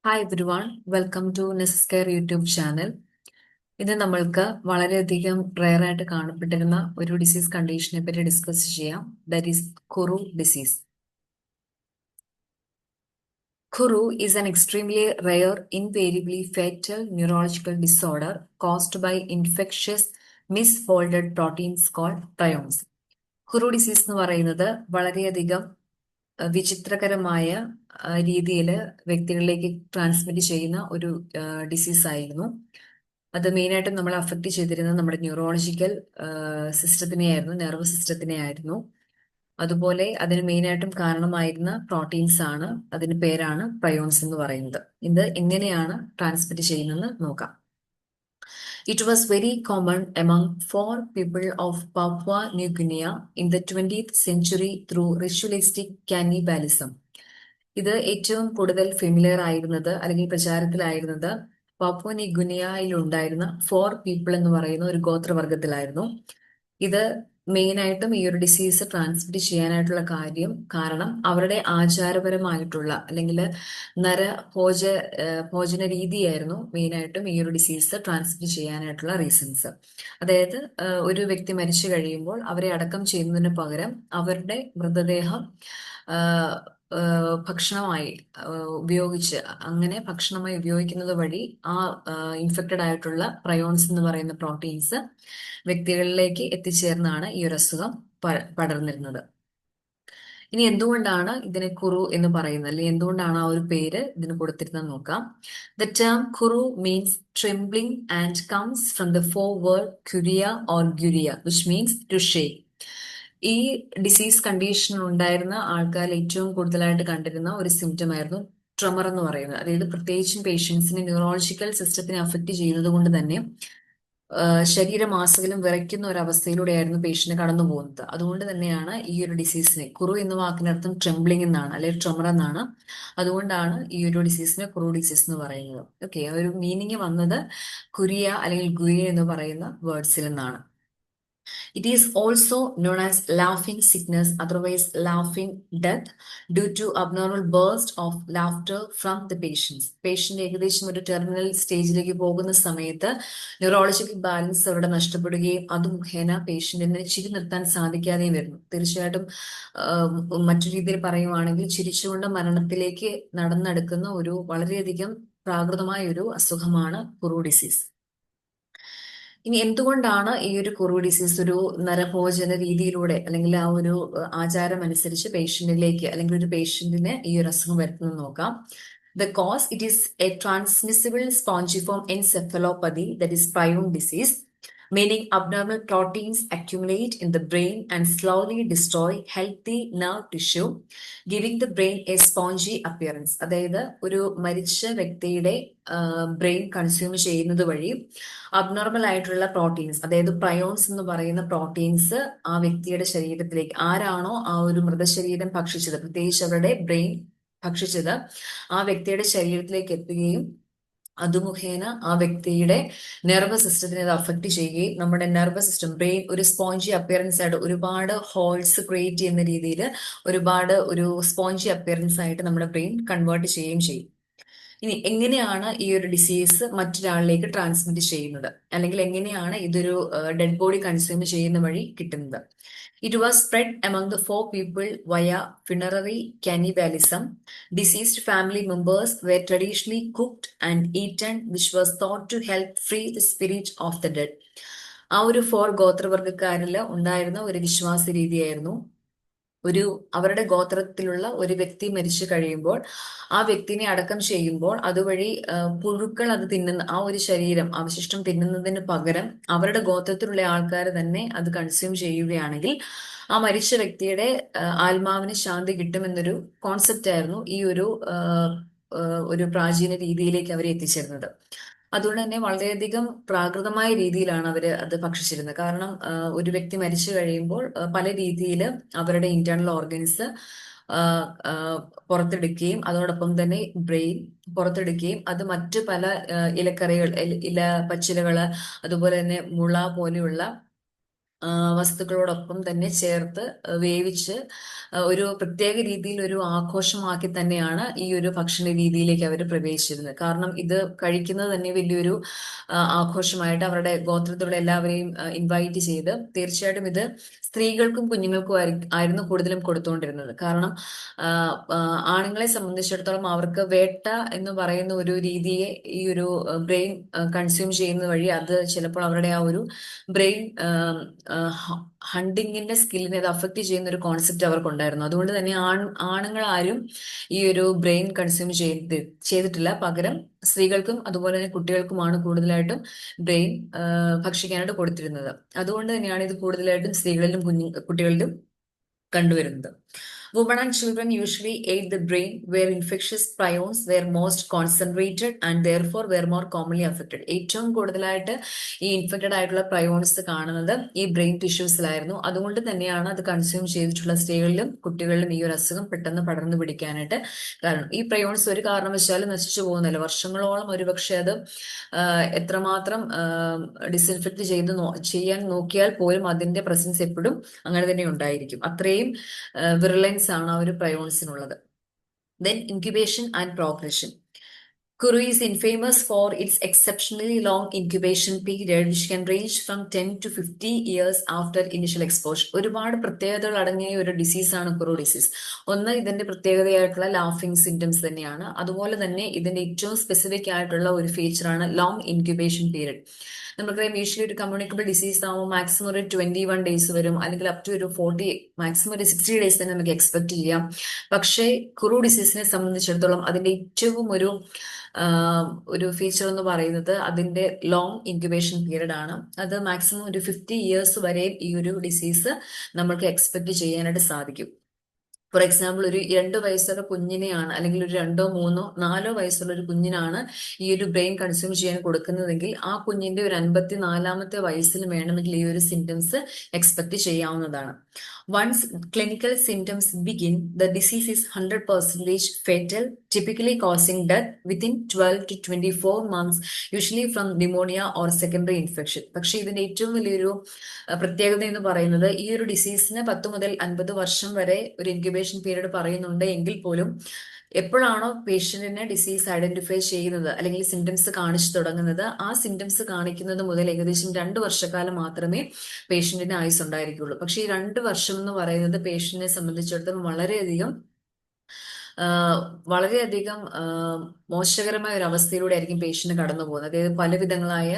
Hi everyone, welcome to Nescare YouTube channel. ഇത് നമ്മൾക്ക് വളരെയധികം റെയർ ആയിട്ട് കാണപ്പെട്ടിരുന്ന ഒരു ഡിസീസ് കണ്ടീഷനെ പറ്റി ഡിസ്കസ് ചെയ്യാം. That is kuru disease. Kuru is an extremely rare, invariably fatal neurological disorder caused by infectious misfolded proteins called prions. Kuru disease എന്ന് പറയുന്നത് വളരെയധികം വിചിത്രകരമായ രീതിയിൽ വ്യക്തികളിലേക്ക് ട്രാൻസ്മിറ്റ് ചെയ്യുന്ന ഒരു ഡിസീസ് ആയിരുന്നു. അത് മെയിനായിട്ടും നമ്മളെ അഫക്റ്റ് ചെയ്തിരുന്നത് നമ്മുടെ ന്യൂറോളജിക്കൽ സിസ്റ്റത്തിനെയായിരുന്നു, നെർവ് സിസ്റ്റത്തിനെയായിരുന്നു. അതുപോലെ അതിന് മെയിനായിട്ടും കാരണമായിരുന്ന പ്രോട്ടീൻസ് ആണ്. അതിന് പേരാണ് പ്രയോൺസ് എന്ന് പറയുന്നത്. ഇത് എങ്ങനെയാണ് ട്രാൻസ്മിറ്റ് ചെയ്യുന്നതെന്ന് നോക്കാം. It was very common among four people of Papua New Guinea in the 20th century through ritualistic cannibalism. ഇത് ഏറ്റവും കൂടുതൽ ഫെമിലിയർ ആയിരുന്നത് അല്ലെങ്കിൽ പ്രചാരത്തിലായിരുന്നത് പാപ്പുവ ന്യൂ ഗിനിയയിൽ ഉണ്ടായിരുന്ന ഫോർ പീപ്പിൾ എന്ന് പറയുന്ന ഒരു ഗോത്രവർഗത്തിലായിരുന്നു. ഇത് മെയിനായിട്ടും ഈ ഒരു ഡിസീസ് ട്രാൻസ്മിറ്റ് ചെയ്യാനായിട്ടുള്ള കാരണം അവരുടെ ആചാരപരമായിട്ടുള്ള അല്ലെങ്കിൽ ഭോജന രീതിയായിരുന്നു മെയിനായിട്ടും ഈ ഒരു ഡിസീസ് ട്രാൻസ്മിറ്റ് ചെയ്യാനായിട്ടുള്ള റീസൺസ്. അതായത് ഒരു വ്യക്തി മരിച്ചു കഴിയുമ്പോൾ അവരെ അടക്കം ചെയ്യുന്നതിന് പകരം അവരുടെ മൃതദേഹം ഭക്ഷണമായി ഉപയോഗിച്ച് അങ്ങനെ ഭക്ഷണമായി ഉപയോഗിക്കുന്നത് വഴി ആ ഇൻഫെക്റ്റഡ് ആയിട്ടുള്ള പ്രയോൺസ് എന്ന് പറയുന്ന പ്രോട്ടീൻസ് വ്യക്തികളിലേക്ക് എത്തിച്ചേർന്നാണ് ഈ ഒരു അസുഖം പടർന്നിരുന്നത്. ഇനി എന്തുകൊണ്ടാണ് ഇതിനെ ഖുറു എന്ന് പറയുന്നത്, അല്ലെങ്കിൽ എന്തുകൊണ്ടാണ് ആ ഒരു പേര് ഇതിന് കൊടുത്തിരുന്നത് നോക്കാം. The term kuru means trembling and comes from the Fore word kuria or guria which means to shake. ഈ ഡിസീസ് കണ്ടീഷനിൽ ഉണ്ടായിരുന്ന ആൾക്കാരിൽ ഏറ്റവും കൂടുതലായിട്ട് കണ്ടിരുന്ന ഒരു സിംറ്റം ആയിരുന്നു ട്രമർ എന്ന് പറയുന്നത്. അതായത് പ്രത്യേകിച്ചും പേഷ്യൻസിനെ ന്യൂറോളജിക്കൽ സിസ്റ്റത്തിനെ അഫക്റ്റ് ചെയ്യുന്നത് കൊണ്ട് തന്നെ ശരീരമാസകലം വിറയ്ക്കുന്ന ഒരു അവസ്ഥയിലൂടെയായിരുന്നു പേഷ്യന്റ് കടന്നു പോകുന്നത്. അതുകൊണ്ട് തന്നെയാണ് ഈ ഒരു ഡിസീസിനെ, ഖുറു എന്ന വാക്കിനർത്ഥം ട്രെംബ്ലിംഗ് എന്നാണ്, അല്ലെങ്കിൽ ട്രമർ എന്നാണ്. അതുകൊണ്ടാണ് ഈ ഒരു ഡിസീസിനെ ഖുറു ഡിസീസ് എന്ന് പറയുന്നത്. ഓക്കെ, ആ ഒരു മീനിങ് വന്നത് കുരിയ അല്ലെങ്കിൽ ഗുയ എന്ന് പറയുന്ന വേർഡ്സിൽ നിന്നാണ്. It is also known as laughing sickness, otherwise laughing death, due to abnormal burst of laughter from the patients. Patient ഏകദേശം ഒരു ടെർമിനൽ സ്റ്റേജിലേക്ക് പോകുന്ന സമയത്ത് ന്യൂറോളജിക്കൽ ബാലൻസ് അവിടെ നഷ്ടപ്പെടുകയും അത് മുഖേന പേഷ്യന്റിനെ ചിരി നിർത്താൻ സാധിക്കാതെയും വരുന്നു. തീർച്ചയായിട്ടും മറ്റു രീതിയിൽ പറയുവാണെങ്കിൽ ചിരിച്ചുകൊണ്ട് മരണത്തിലേക്ക് നടന്നെടുക്കുന്ന ഒരു വളരെയധികം പ്രാകൃതമായ ഒരു അസുഖമാണ് ഖുറു ഡിസീസ്. ഇനി എന്തുകൊണ്ടാണ് ഈ ഒരു ഖുറു ഡിസീസ് ഒരു നരഭോജന രീതിയിലൂടെ അല്ലെങ്കിൽ ആ ഒരു ആചാരം അനുസരിച്ച് പേഷ്യന്റിലേക്ക് അല്ലെങ്കിൽ ഒരു പേഷ്യന്റിന് ഈ ഒരു അസുഖം വരുത്തുന്നത് നോക്കാം. The cause, it is a transmissible spongiform encephalopathy, that is prion disease, meaning abnormal proteins accumulate in the brain and slowly destroy healthy nerve tissue, giving the brain a spongy appearance. അതായത് ഒരു മരിച്ച വ്യക്തിയുടെ brain consume ചെയ്യുന്നത് വഴി abnormal ആയിട്ടുള്ള proteins, അതായത് prions എന്ന് പറയുന്ന പ്രോട്ടീൻസ് ആ വ്യക്തിയുടെ ശരീരത്തിലേക്ക്, ആരാണോ ആ ഒരു മൃതശരീരം ഭക്ഷിച്ചത്, പ്രത്യേകിച്ച് അവരുടെ ബ്രെയിൻ ഭക്ഷിച്ചത്, ആ വ്യക്തിയുടെ ശരീരത്തിലേക്ക് എത്തുകയും അത് മുഖേന ആ വ്യക്തിയുടെ നെർവസ് സിസ്റ്റത്തിനെ അത് അഫക്ട് ചെയ്യുകയും നമ്മുടെ നെർവസ് സിസ്റ്റം, ബ്രെയിൻ ഒരു സ്പോഞ്ചി അപ്പിയറൻസ് ആയിട്ട് ഒരുപാട് ഹോൾസ് ക്രിയേറ്റ് ചെയ്യുന്ന രീതിയിൽ ഒരുപാട് ഒരു സ്പോഞ്ചി അപ്പിയറൻസ് ആയിട്ട് നമ്മുടെ ബ്രെയിൻ കൺവേർട്ട് ചെയ്യുകയും ചെയ്യും. ഇനി എങ്ങനെയാണ് ഈ ഒരു ഡിസീസ് മറ്റൊരാളിലേക്ക് ട്രാൻസ്മിറ്റ് ചെയ്യുന്നത്, അല്ലെങ്കിൽ എങ്ങനെയാണ് ഇതൊരു ഡെഡ് ബോഡി കൺസ്യൂം ചെയ്യുന്ന വഴി കിട്ടുന്നത്? It was spread among the four people via funerary cannibalism. Deceased family members were traditionally cooked and eaten, which was thought to help free the spirit of the dead. ആ ഒരു four ഗോത്രവർഗക്കാരിൽ ഉണ്ടായിരുന്ന ഒരു വിശ്വാസ രീതിയായിരുന്നു, അവരുടെ ഗോത്രത്തിലുള്ള ഒരു വ്യക്തി മരിച്ചു കഴിയുമ്പോൾ ആ വ്യക്തിനെ അടക്കം ചെയ്യുമ്പോൾ അതുവഴി പുഴുക്കൾ അത് തിന്നുന്ന ആ ഒരു ശരീരം അവശിഷ്ടം തിന്നുന്നതിന് പകരം അവരുടെ ഗോത്രത്തിലുള്ള ആൾക്കാർ തന്നെ അത് കൺസ്യൂം ചെയ്യുകയാണെങ്കിൽ ആ മരിച്ച വ്യക്തിയുടെ ആത്മാവിന് ശാന്തി കിട്ടുമെന്നൊരു കോൺസെപ്റ്റ് ആയിരുന്നു ഈ ഒരു പ്രാചീന രീതിയിലേക്ക് അവരെ എത്തിച്ചേർന്നത്. അതുകൊണ്ട് തന്നെ വളരെയധികം പ്രാകൃതമായ രീതിയിലാണ് അവർ അത് ഭക്ഷിച്ചിരുന്നത്. കാരണം ഒരു വ്യക്തി മരിച്ചു കഴിയുമ്പോൾ പല രീതിയിൽ അവരുടെ ഇന്റേണൽ ഓർഗൻസ് പുറത്തെടുക്കുകയും അതോടൊപ്പം തന്നെ ബ്രെയിൻ പുറത്തെടുക്കുകയും അത് മറ്റു പല ഇലക്കറികൾ, പച്ചിലകള്, അതുപോലെ തന്നെ മുള പോലെയുള്ള വസ്തുക്കളോടൊപ്പം തന്നെ ചേർത്ത് വേവിച്ച് ഒരു പ്രത്യേക രീതിയിൽ ഒരു ആഘോഷമാക്കി തന്നെയാണ് ഈ ഒരു ഭക്ഷണ രീതിയിലേക്ക് അവർ പ്രവേശിച്ചിരുന്നത്. കാരണം ഇത് കഴിക്കുന്നത് തന്നെ വലിയൊരു ആഘോഷമായിട്ട് അവരുടെ ഗോത്രത്തിലുള്ള എല്ലാവരെയും ഇൻവൈറ്റ് ചെയ്ത്, തീർച്ചയായിട്ടും ഇത് സ്ത്രീകൾക്കും കുഞ്ഞുങ്ങൾക്കും ആയിരുന്നു കൂടുതലും കൊടുത്തുകൊണ്ടിരുന്നത്. കാരണം ആണുങ്ങളെ സംബന്ധിച്ചിടത്തോളം അവർക്ക് വേട്ട എന്ന് പറയുന്ന ഒരു രീതിയെ ഈ ഒരു ബ്രെയിൻ കൺസ്യൂം ചെയ്യുന്നത് വഴി അത് ചിലപ്പോൾ അവരുടെ ആ ഒരു ബ്രെയിൻ ഹണ്ടിങ്ങിന്റെ സ്കില്ലിനെ അത് അഫക്റ്റ് ചെയ്യുന്ന ഒരു കോൺസെപ്റ്റ് അവർക്കുണ്ടായിരുന്നു. അതുകൊണ്ട് തന്നെ ആണുങ്ങൾ ആരും ഈ ഒരു ബ്രെയിൻ കൺസ്യൂം ചെയ്തിട്ടില്ല. പകരം സ്ത്രീകൾക്കും അതുപോലെ തന്നെ കുട്ടികൾക്കുമാണ് കൂടുതലായിട്ടും ബ്രെയിൻ ഭക്ഷിക്കാനായിട്ട് കൊടുത്തിരുന്നത്. അതുകൊണ്ട് തന്നെയാണ് ഇത് കൂടുതലായിട്ടും സ്ത്രീകളിലും കുട്ടികളിലും കണ്ടുവരുന്നത്. Women and children usually ate the brain where infectious prions were most concentrated and therefore were more commonly affected. ഏറ്റവും കൂടുതലായിട്ട് ഈ ഇൻഫെക്റ്റഡ് ആയിട്ടുള്ള പ്രയോൺസ് കാണുന്നത് ഈ ബ്രെയിൻ ടിഷ്യൂസിലായിരുന്നു. അതുകൊണ്ട് തന്നെയാണ് അത് കൺസ്യൂം ചെയ്തിട്ടുള്ള സ്ത്രീകളിലും കുട്ടികളിലും ഈ ഒരു അസുഖം പെട്ടെന്ന് പടർന്നു പിടിക്കാനായിട്ട് കാരണം. ഈ പ്രയോൺസ് ഒരു കാരണവശാലും നശിച്ചു പോകുന്നില്ല. വർഷങ്ങളോളം ഒരുപക്ഷെ അത് എത്രമാത്രം ഡിസിൻഫെക്ട് ചെയ്യാൻ നോക്കിയാൽ പോലും അതിന്റെ പ്രസൻസ് എപ്പോഴും അങ്ങനെ തന്നെ ഉണ്ടായിരിക്കും. അത്രയും വിറലൻസ് ആണ് ആ ഒരു പ്രയോൺസിനുള്ളത്. Then incubation and progression. Kuru is infamous for its exceptionally long incubation period, which can range from 10 to 50 years after initial exposure. ഒരുപാട് പ്രത്യേകതകൾ അടങ്ങിയ ഒരു ഡിസീസാണ് കുറു ഡിസീസ്. ഒന്ന്, ഇതിന്റെ പ്രത്യേകതയായിട്ടുള്ള ലാഫിംഗ് സിംറ്റംസ് തന്നെയാണ്. അതുപോലെ തന്നെ ഇതിന്റെ ഏറ്റവും സ്പെസിഫിക് ആയിട്ടുള്ള ഒരു ഫീച്ചറാണ് ലോങ് ഇൻക്യുബേഷൻ പീരീഡ്. നമുക്കറിയാം യൂഷ്വലി ഒരു കമ്മ്യൂണിക്കബിൾ ഡിസീസ് ആകുമ്പോൾ മാക്സിമം ഒരു 21 ഡേയ്സ് വരും, അല്ലെങ്കിൽ അപ് ടു ഒരു 40, മാക്സിമം ഒരു 60 ഡേയ്സ് തന്നെ നമുക്ക് എക്സ്പെക്ട് ചെയ്യാം. പക്ഷേ കുറു ഡിസീസിനെ സംബന്ധിച്ചിടത്തോളം അതിന്റെ ഏറ്റവും ഒരു ഫീച്ചർ എന്ന് പറയുന്നത് അതിന്റെ ലോങ് ഇൻക്യുബേഷൻ പീരീഡ് ആണ്. അത് മാക്സിമം ഒരു 50 ഇയേഴ്സ് വരെ ഈ ഒരു ഡിസീസ് നമുക്ക് എക്സ്പെക്ട് ചെയ്യാനായിട്ട് സാധിക്കും. ഫോർ എക്സാമ്പിൾ, ഒരു 2 വയസ്സുള്ള കുഞ്ഞിനെയാണ്, അല്ലെങ്കിൽ ഒരു 2, 3, 4 വയസ്സുള്ള ഒരു കുഞ്ഞിനാണ് ഈ ഒരു ബ്രെയിൻ കൺസ്യൂം ചെയ്യാൻ കൊടുക്കുന്നതെങ്കിൽ ആ കുഞ്ഞിന്റെ ഒരു 54ാമത്തെ വയസ്സിൽ വേണമെങ്കിൽ ഈ ഒരു സിംറ്റംസ് എക്സ്പെക്ട് ചെയ്യാവുന്നതാണ്. Once clinical symptoms begin, the disease is 100% fatal, typically causing death within 12 to 24 months, usually from pneumonia or secondary infection. പക്ഷെ ഇതിന്റെ ഏറ്റവും വലിയൊരു പ്രത്യേകത എന്ന് പറയുന്നത് ഈ ഒരു ഡിസീസിന് 10 മുതൽ 50 വർഷം വരെ ഒരു ഇൻക്യുബേഷൻ പീരീഡ് പറയുന്നുണ്ട് എങ്കിൽ പോലും എപ്പോഴാണോ പേഷ്യന്റിനെ ഡിസീസ് ഐഡന്റിഫൈ ചെയ്യുന്നത് അല്ലെങ്കിൽ സിംറ്റംസ് കാണിച്ചു തുടങ്ങുന്നത്, ആ സിംറ്റംസ് കാണിക്കുന്നത് മുതൽ ഏകദേശം 2 വർഷക്കാലം മാത്രമേ പേഷ്യന്റിന് ആയുസ് ഉണ്ടായിരിക്കുള്ളൂ. പക്ഷേ ഈ 2 വർഷം എന്ന് പറയുന്നത് പേഷ്യന്റിനെ സംബന്ധിച്ചിടത്തോളം വളരെയധികം മോശകരമായ ഒരു അവസ്ഥയിലൂടെ ആയിരിക്കും പേഷ്യന്റ് കടന്നു പോകുന്നത്. അതായത് പലവിധങ്ങളായ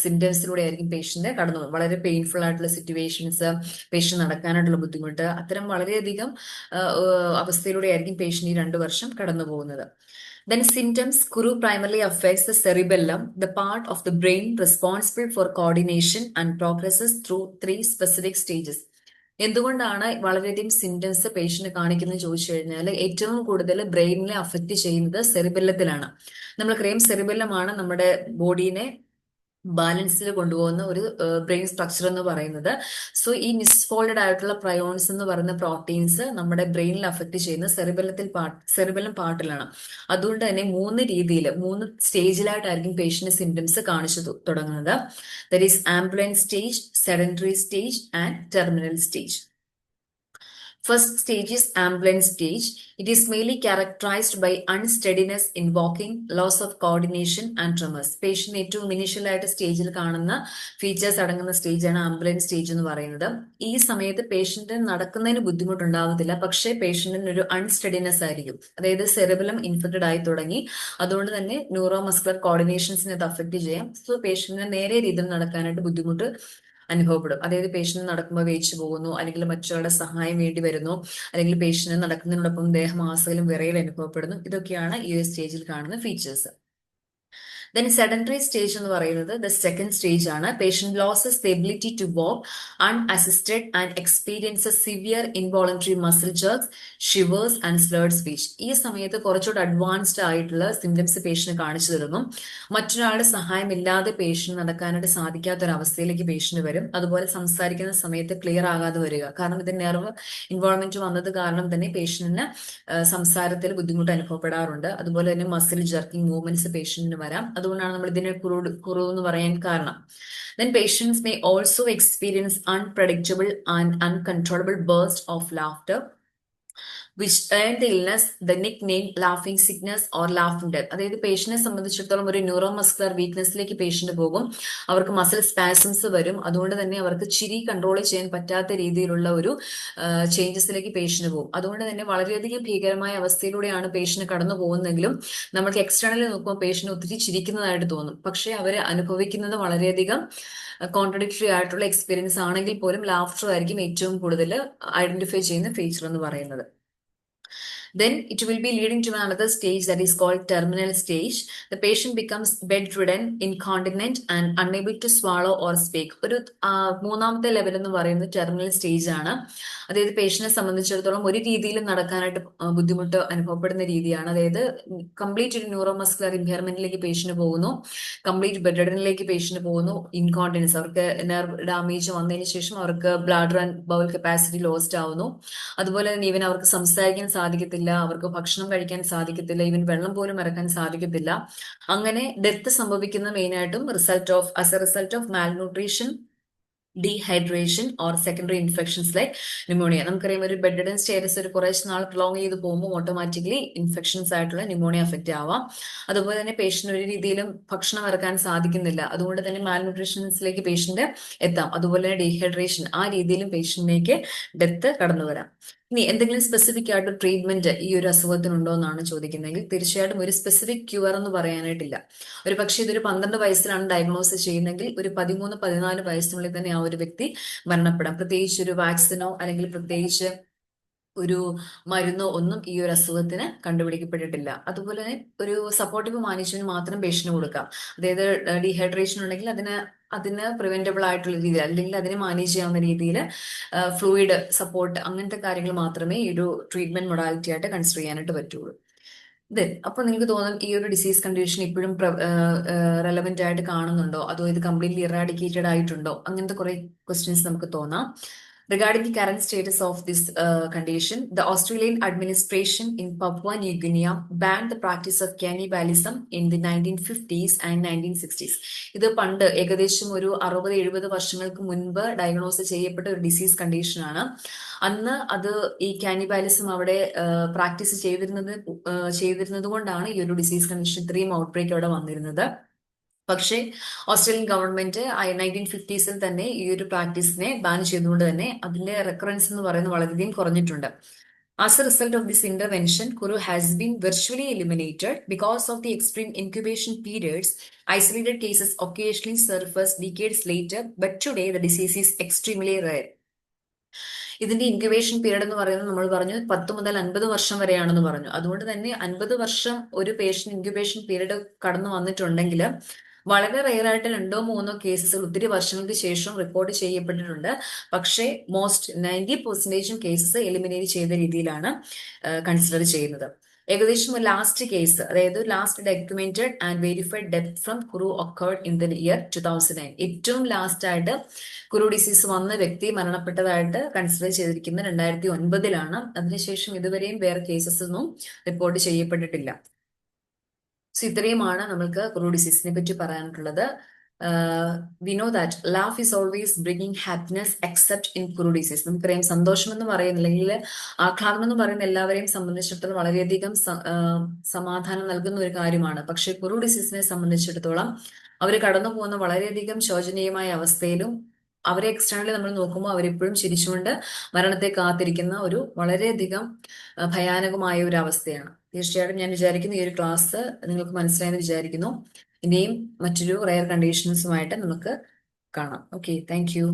സിംറ്റംസിലൂടെ ആയിരിക്കും പേഷ്യന്റ് കടന്നു പോകുന്നത്. വളരെ പെയിൻഫുൾ ആയിട്ടുള്ള സിറ്റുവേഷൻസ്, പേഷ്യന്റ് നടക്കാനായിട്ടുള്ള ബുദ്ധിമുട്ട്, അത്തരം വളരെയധികം അവസ്ഥയിലൂടെ ആയിരിക്കും പേഷ്യന്റ് ഈ 2 വർഷം കടന്നു പോകുന്നത്. Then symptoms. Kuru primarily affects the cerebellum, the part of the brain responsible for coordination, and progresses through 3 specific stages. എന്തുകൊണ്ടാണ് വളരെയധികം സിംറ്റംസ് പേഷ്യന്റ് കാണിക്കുന്നത് ചോദിച്ചു കഴിഞ്ഞാൽ, ഏറ്റവും കൂടുതൽ ബ്രെയിനിനെ അഫക്റ്റ് ചെയ്യുന്നത് സെറിബെല്ലത്തിലാണ്. നമ്മൾക്കറിയാം സെറിബെല്ലമാണ് നമ്മുടെ ബോഡീനെ ബാലൻസിൽ കൊണ്ടുപോകുന്ന ഒരു ബ്രെയിൻ സ്ട്രക്ചർ എന്ന് പറയുന്നത്. സോ ഈ മിസ്ഫോൾഡഡ് ആയിട്ടുള്ള പ്രയോൺസ് എന്ന് പറയുന്ന പ്രോട്ടീൻസ് നമ്മുടെ ബ്രെയിനിൽ അഫക്ട് ചെയ്യുന്ന സെറിബെല്ലം പാർട്ടിലാണ്. അതുകൊണ്ട് തന്നെ 3 സ്റ്റേജിലായിട്ടായിരിക്കും പേഷ്യന്റ് സിംറ്റംസ് കാണിച്ചു തുടങ്ങുന്നത്. That is ambulant stage, sedentary stage and terminal stage. First stage is ambulant stage. It is mainly characterized by unsteadiness in walking, loss of coordination and tremors. Patient ഏറ്റവും initial ആയിട്ട് സ്റ്റേജിൽ കാണുന്ന features അടങ്ങുന്ന സ്റ്റേജാണ് ആംബുലന്റ് stage എന്ന് പറയുന്നത്. ഈ സമയത്ത് പേഷ്യന്റിന് നടക്കുന്നതിന് ബുദ്ധിമുട്ടുണ്ടാവത്തില്ല, പക്ഷേ പേഷ്യന്റിന് ഒരു അൺസ്റ്റഡിനെസ് ആയിരിക്കും. അതായത് സെറിബെല്ലം ഇൻഫെക്റ്റഡ് ആയി തുടങ്ങി, അതുകൊണ്ട് തന്നെ ന്യൂറോ മസ്കുലർ കോർഡിനേഷൻസിനെ അത് അഫക്ട് ചെയ്യാം. സോ പേഷ്യന്റിന് നേരെ രീതിയിൽ നടക്കാനായിട്ട് ബുദ്ധിമുട്ട് അനുഭവപ്പെടും. അതായത് പേഷ്യന്റ് നടക്കുമ്പോൾ വേച്ചു പോകുന്നു, അല്ലെങ്കിൽ മറ്റൊരാളുടെ സഹായം വേണ്ടി വരുന്നു, അല്ലെങ്കിൽ പേഷ്യന്റ് നടക്കുന്നതിനോടൊപ്പം ദേഹമാസകലും വിറയൽ അനുഭവപ്പെടുന്നു. ഇതൊക്കെയാണ് ഈ ഒരു സ്റ്റേജിൽ കാണുന്ന ഫീച്ചേഴ്സ്. ദെൻ സെഡൻറ്ററി സ്റ്റേജ് എന്ന് പറയുന്നത് ദ സെക്കൻഡ് സ്റ്റേജ് ആണ്. Patient loses the ability to walk unassisted and experiences severe involuntary muscle jerks, shivers and slurred speech. ഈ സമയത്ത് കുറച്ചുകൂടെ അഡ്വാൻസ്ഡ് ആയിട്ടുള്ള സിംറ്റംസ് പേഷ്യന്റ് കാണിച്ചു തുടങ്ങും. മറ്റൊരാളുടെ സഹായമില്ലാതെ പേഷ്യന്റ് നടക്കാനായിട്ട് സാധിക്കാത്ത ഒരു അവസ്ഥയിലേക്ക് പേഷ്യന്റ് വരും. അതുപോലെ സംസാരിക്കുന്ന സമയത്ത് ക്ലിയർ ആകാതെ വരിക, കാരണം ഇത് നെർവ് ഇൻവോൾവ്മെന്റ് വന്നത് കാരണം തന്നെ പേഷ്യന്റിന് സംസാരത്തിൽ ബുദ്ധിമുട്ട് അനുഭവപ്പെടാറുണ്ട്. അതുപോലെ തന്നെ മസിൽ ജർക്കിംഗ് മൂവ്മെന്റ്സ് പേഷ്യന്റിന് വരാം. അതുകൊണ്ടാണ് നമ്മൾ ഇതിനെ കുറു എന്ന് പറയാൻ കാരണം. Then patients may also experience unpredictable and uncontrollable bursts of laughter which earned the illness the nickname laughing sickness or laughing death. അതായത് പേഷ്യന്റിനെ സംബന്ധിച്ചിടത്തോളം ഒരു ന്യൂറോ മസ്കുലർ വീക്ക്നെസ്സിലേക്ക് പേഷ്യന്റ് പോകും, അവർക്ക് മസിൽ സ്പാസംസ് വരും, അതുകൊണ്ട് തന്നെ അവർക്ക് ചിരി കൺട്രോൾ ചെയ്യാൻ പറ്റാത്ത രീതിയിലുള്ള ഒരു ചേഞ്ചസിലേക്ക് പേഷ്യന്റ് പോകും. അതുകൊണ്ട് തന്നെ വളരെയധികം ഭീകരമായ അവസ്ഥയിലൂടെയാണ് പേഷ്യന്റ് കടന്നു പോകുന്നതെങ്കിലും നമുക്ക് എക്സ്റ്റേണലി നോക്കുമ്പോൾ പേഷ്യന്റ് ഒത്തിരി ചിരിക്കുന്നതായിട്ട് തോന്നും, പക്ഷെ അവർ അനുഭവിക്കുന്നത് വളരെയധികം കോൺട്രഡിക്ടറി ആയിട്ടുള്ള എക്സ്പീരിയൻസ് ആണെങ്കിൽ പോലും ലാഫ്റ്റർ ആയിരിക്കും ഏറ്റവും കൂടുതൽ ഐഡന്റിഫൈ ചെയ്യുന്ന ഫീച്ചർ എന്ന് പറയുന്നത്. Then it will be leading to another stage that is called terminal stage. The patient becomes bedridden, incontinent and unable to swallow or speak. ഒരു മൂന്നാമത്തെ ലെവൽ എന്ന് പറയുന്നത് ടെർമിനൽ സ്റ്റേജ് ആണ്. അതായത് പേഷ്യന്റിനെ സംബന്ധിച്ചിടത്തോളം ഒരു രീതിയിലും നടക്കാനായിട്ട് ബുദ്ധിമുട്ട് അനുഭവപ്പെടുന്ന രീതിയാണ്. അതായത് കംപ്ലീറ്റ് ഒരു ന്യൂറോ മസ്കുലർ ഇമ്പയർമെന്റിലേക്ക് പേഷ്യന്റ് പോകുന്നു, കംപ്ലീറ്റ് ബെഡ്രിഡനിലേക്ക് പേഷ്യന്റ് പോകുന്നു, ഇൻകോണ്ടിനൻസ് അവർക്ക് നെർവ് ഡാമേജ് വന്നതിന് ശേഷം അവർക്ക് bladder and bowl capacity lost ആവുന്നു. അതുപോലെ തന്നെ ഈവൻ അവർക്ക് സംസാരിക്കാൻ സാധിക്കത്തില്ല, അവർക്ക് ഭക്ഷണം കഴിക്കാൻ സാധിക്കത്തില്ല, ഈവൻ വെള്ളം പോലും ഇറക്കാൻ സാധിക്കത്തില്ല. അങ്ങനെ ഡെത്ത് സംഭവിക്കുന്ന മെയിനായിട്ടും as A result of malnutrition, dehydration or secondary infections like pneumonia. നമുക്കറിയാം ഒരു ബെഡ്രിഡൻ സ്റ്റേറ്റസ് ഒരു കുറച്ച് നാൾ പ്രൊലോങ് ചെയ്ത് പോകുമ്പോൾ ഓട്ടോമാറ്റിക്കലി ഇൻഫെക്ഷൻസ് ആയിട്ടുള്ള ന്യൂമോണിയ അഫക്റ്റ് ആവാം. അതുപോലെ തന്നെ പേഷ്യന്റ് ഒരു രീതിയിലും ഭക്ഷണം ഇറക്കാൻ സാധിക്കുന്നില്ല, അതുകൊണ്ട് തന്നെ മാൽന്യൂട്രീഷൻസിലേക്ക് പേഷ്യന്റ് എത്താം. അതുപോലെ തന്നെ ഡീഹൈഡ്രേഷൻ, ആ രീതിയിലും പേഷ്യന്റിലേക്ക് ഡെത്ത് കടന്നു വരാം. ഇനി എന്തെങ്കിലും സ്പെസിഫിക് ആയിട്ട് ട്രീറ്റ്മെന്റ് ഈ ഒരു അസുഖത്തിനുണ്ടോ എന്നാണ് ചോദിക്കുന്നതെങ്കിൽ തീർച്ചയായിട്ടും ഒരു സ്പെസിഫിക് ക്യൂർ എന്ന് പറയാനായിട്ടില്ല. ഒരു പക്ഷേ ഇതൊരു 12 വയസ്സിലാണ് ഡയഗ്നോസ് ചെയ്യുന്നതെങ്കിൽ ഒരു 13-14 വയസ്സിനുള്ളിൽ തന്നെ ആ ഒരു വ്യക്തി മരണപ്പെടാം. പ്രത്യേകിച്ച് ഒരു വാക്സിനോ അല്ലെങ്കിൽ പ്രത്യേകിച്ച് ഒരു മരുന്നോ ഒന്നും ഈ ഒരു അസുഖത്തിന് കണ്ടുപിടിക്കപ്പെട്ടിട്ടില്ല. അതുപോലെ തന്നെ ഒരു സപ്പോർട്ടീവ് മാനേജ്മെന്റ് മാത്രം പേഷ്യന്റ് കൊടുക്കാം. അതായത് ഡീഹൈഡ്രേഷൻ ഉണ്ടെങ്കിൽ അതിന് പ്രിവെന്റബിൾ ആയിട്ടുള്ള രീതിയിൽ അല്ലെങ്കിൽ അതിനെ മാനേജ് ചെയ്യാവുന്ന രീതിയിൽ ഫ്ലൂയിഡ് സപ്പോർട്ട് അങ്ങനത്തെ കാര്യങ്ങൾ മാത്രമേ ഈ ഒരു ട്രീറ്റ്മെന്റ് മൊഡാലിറ്റി ആയിട്ട് കൺസിഡർ ചെയ്യാനായിട്ട് പറ്റുള്ളൂ. അപ്പൊ നിങ്ങൾക്ക് തോന്നും ഈ ഒരു ഡിസീസ് കണ്ടീഷൻ ഇപ്പോഴും റെലവെന്റ് ആയിട്ട് കാണുന്നുണ്ടോ, അതോ ഇത് കംപ്ലീറ്റ്ലി ഇറാഡിക്കേറ്റഡ് ആയിട്ടുണ്ടോ, അങ്ങനത്തെ കുറെ ക്വസ്റ്റ്യൻസ് നമുക്ക് തോന്നാം. Regarding the current status of this condition, the Australian administration in Papua New Guinea banned the practice of cannibalism in the 1950s and 1960s. ഇത് പണ്ട് ഏകദേശം ഒരു 60-70 വർഷങ്ങൾക്ക് മുൻപ് ഡയഗ്നോസ് ചെയ്യപ്പെട്ട ഒരു ഡിസീസ് കണ്ടീഷനാണ്. അന്ന് അത് ഈ കാനിബാലിസം അവിടെ പ്രാക്ടീസ് ചെയ്തിരുന്നത് കൊണ്ടാണ് ഈ ഒരു ഡിസീസ് കണ്ടീഷൻ ഇത്രയും ഔട്ട്ബ്രേക്ക് അവിടെ വന്നിരുന്നത്. പക്ഷേ ഓസ്ട്രേലിയൻ ഗവൺമെന്റ് 1950s തന്നെ ഈ ഒരു പ്രാക്ടീസിനെ ബാൻ ചെയ്തുകൊണ്ട് തന്നെ അതിന്റെ റെക്കറൻസ് എന്ന് പറയുന്നത് വളരെയധികം കുറഞ്ഞിട്ടുണ്ട്. As a result of this intervention, Kuru has been virtually eliminated. Because of the extreme incubation periods, isolated cases occasionally surface decades later, but today the disease is extremely rare. ഇതിന്റെ incubation period എന്ന് പറയുന്നത് നമ്മൾ പറഞ്ഞു 10 മുതൽ 50 വർഷം വരെയാണെന്ന് പറഞ്ഞു. അതുകൊണ്ട് തന്നെ 50 വർഷം ഒരു പേഷ്യന്റ് ഇൻക്യുബേഷൻ പീരീഡ് കടന്നു വന്നിട്ടുണ്ടെങ്കിൽ വളരെ റെയർ ആയിട്ട് 2-3 കേസുകൾ ഒത്തിരി വർഷങ്ങൾക്ക് ശേഷം റിപ്പോർട്ട് ചെയ്യപ്പെട്ടിട്ടുണ്ട്. പക്ഷേ 90% കേസസ് എലിമിനേറ്റ് ചെയ്ത രീതിയിലാണ് കൺസിഡർ ചെയ്യുന്നത്. ഏകദേശം ലാസ്റ്റ് കേസ്, അതായത് last documented and verified death from കുരു ഒക്കേർഡ് ഇൻ ദ ഇയർ 2009. ഏറ്റവും ലാസ്റ്റ് ആയിട്ട് കുരു ഡിസീസ് വന്ന വ്യക്തി മരണപ്പെട്ടതായിട്ട് കൺസിഡർ ചെയ്തിരിക്കുന്നത് 2009-ലാണ്. അതിനുശേഷം ഇതുവരെയും വേറെ കേസസ് ഒന്നും റിപ്പോർട്ട് ചെയ്യപ്പെട്ടിട്ടില്ല. സോ ഇത്രയുമാണ് നമ്മൾക്ക് കുരു ഡിസീസിനെ പറ്റി പറയാനുള്ളത്. We know that laugh is always bringing happiness except in Kuru disease. നമുക്കറിയാം സന്തോഷം എന്ന് പറയുന്ന അല്ലെങ്കിൽ ആഹ്ലാദം എന്ന് പറയുന്ന എല്ലാവരെയും സംബന്ധിച്ചിടത്തോളം വളരെയധികം സമാധാനം നൽകുന്ന ഒരു കാര്യമാണ്. പക്ഷെ കുരു ഡിസീസിനെ സംബന്ധിച്ചിടത്തോളം അവർ കടന്നു പോകുന്ന വളരെയധികം ശോചനീയമായ അവസ്ഥയിലും അവരെ എക്സ്റ്റേണലി നമ്മൾ നോക്കുമ്പോൾ അവരെപ്പോഴും ചിരിച്ചുകൊണ്ട് മരണത്തെ കാത്തിരിക്കുന്ന ഒരു വളരെയധികം ഭയാനകമായ ഒരു അവസ്ഥയാണ്. തീർച്ചയായിട്ടും ഞാൻ വിചാരിക്കുന്നു ഈ ഒരു ക്ലാസ് നിങ്ങൾക്ക് മനസ്സിലായെന്ന് വിചാരിക്കുന്നു. ഇനിയും മറ്റൊരു റെയർ കണ്ടീഷൻസുമായിട്ട് നമുക്ക് കാണാം. Okay, thank you.